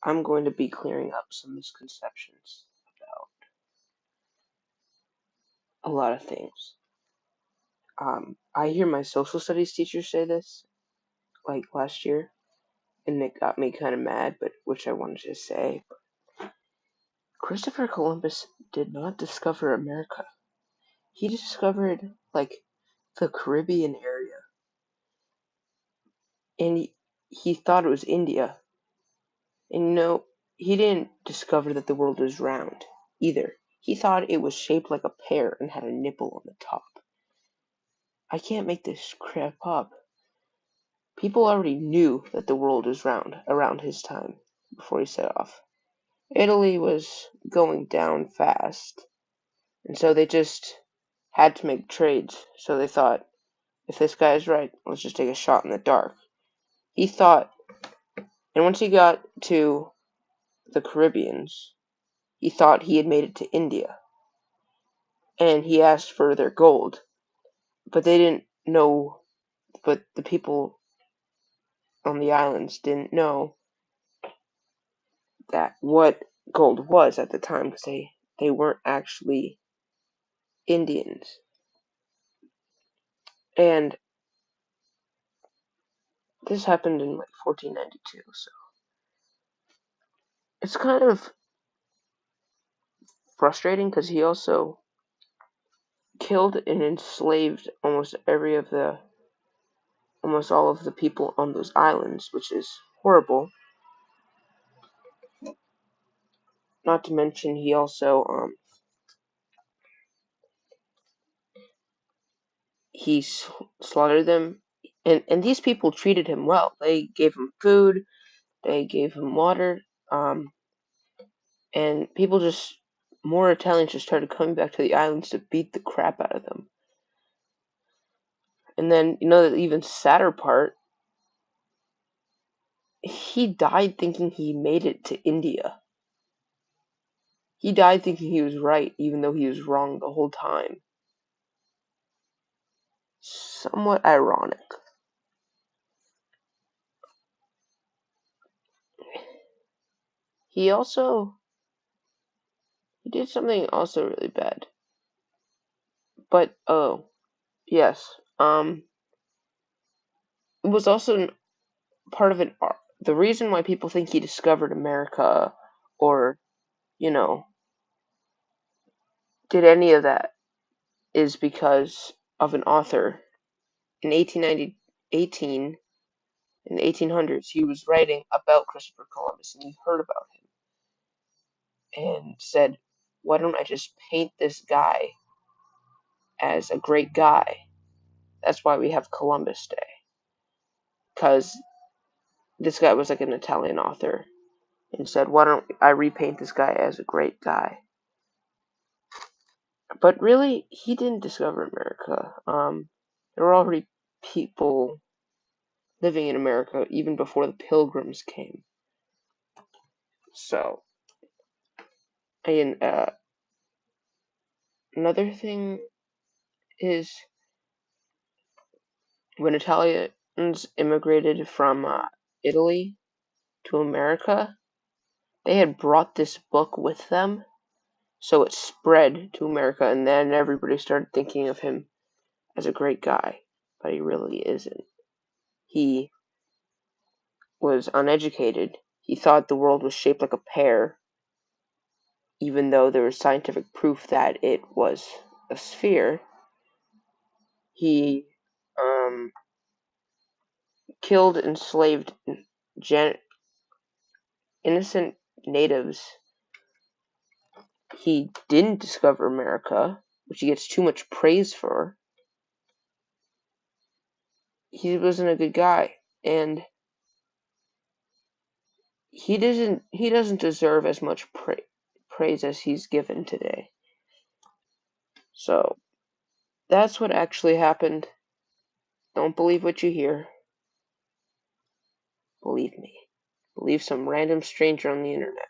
I'm going to be clearing up some misconceptions about a lot of things. I hear my social studies teacher say this, like last year, and it got me kind of mad, but which I wanted to say. Christopher Columbus did not discover America. He discovered, like, the Caribbean area, and he thought it was India. And he didn't discover that the world was round either. He thought it was shaped like a pear and had a nipple on the top. I can't make this crap up. People already knew that the world was round around his time before he set off. Italy was going down fast, and so they just had to make trades. So they thought, if this guy is right, let's just take a shot in the dark. He thought, and once he got to the Caribbeans, he thought he had made it to India. And he asked for their gold, but they didn't know, but the people on the islands didn't know that what gold was at the time because they weren't actually Indians. And this happened in like 1492, so it's kind of frustrating because he also killed and enslaved almost all of the people on those islands, which is horrible. Not to mention he also he slaughtered them, and these people treated him well. They gave him food, they gave him water, and people just more Italians just started coming back to the islands to beat the crap out of them. And then the even sadder part, he died thinking he made it to India. He died thinking he was right, even though he was wrong the whole time. Somewhat ironic. He did something also really bad. But oh, yes. It was also part of the reason why people think he discovered America or, you know, did any of that is because of an author. In 1818, in the 1800s, he was writing about Christopher Columbus and he heard about him and said, why don't I just paint this guy as a great guy? That's why we have Columbus Day. Because this guy was like an Italian author and said, why don't I repaint this guy as a great guy? But really, he didn't discover America. There were already people living in America even before the Pilgrims came. So, and another thing is when Italians immigrated from Italy to America, they had brought this book with them, so it spread to America, and then everybody started thinking of him as a great guy, but he really isn't. He was uneducated. He thought the world was shaped like a pear, even though there was scientific proof that it was a sphere. He killed, enslaved innocent natives. He didn't discover America, which he gets too much praise for. He wasn't a good guy, and he doesn't deserve as much praise as he's given today. So that's what actually happened. Don't believe what you hear. Believe me. Believe some random stranger on the internet.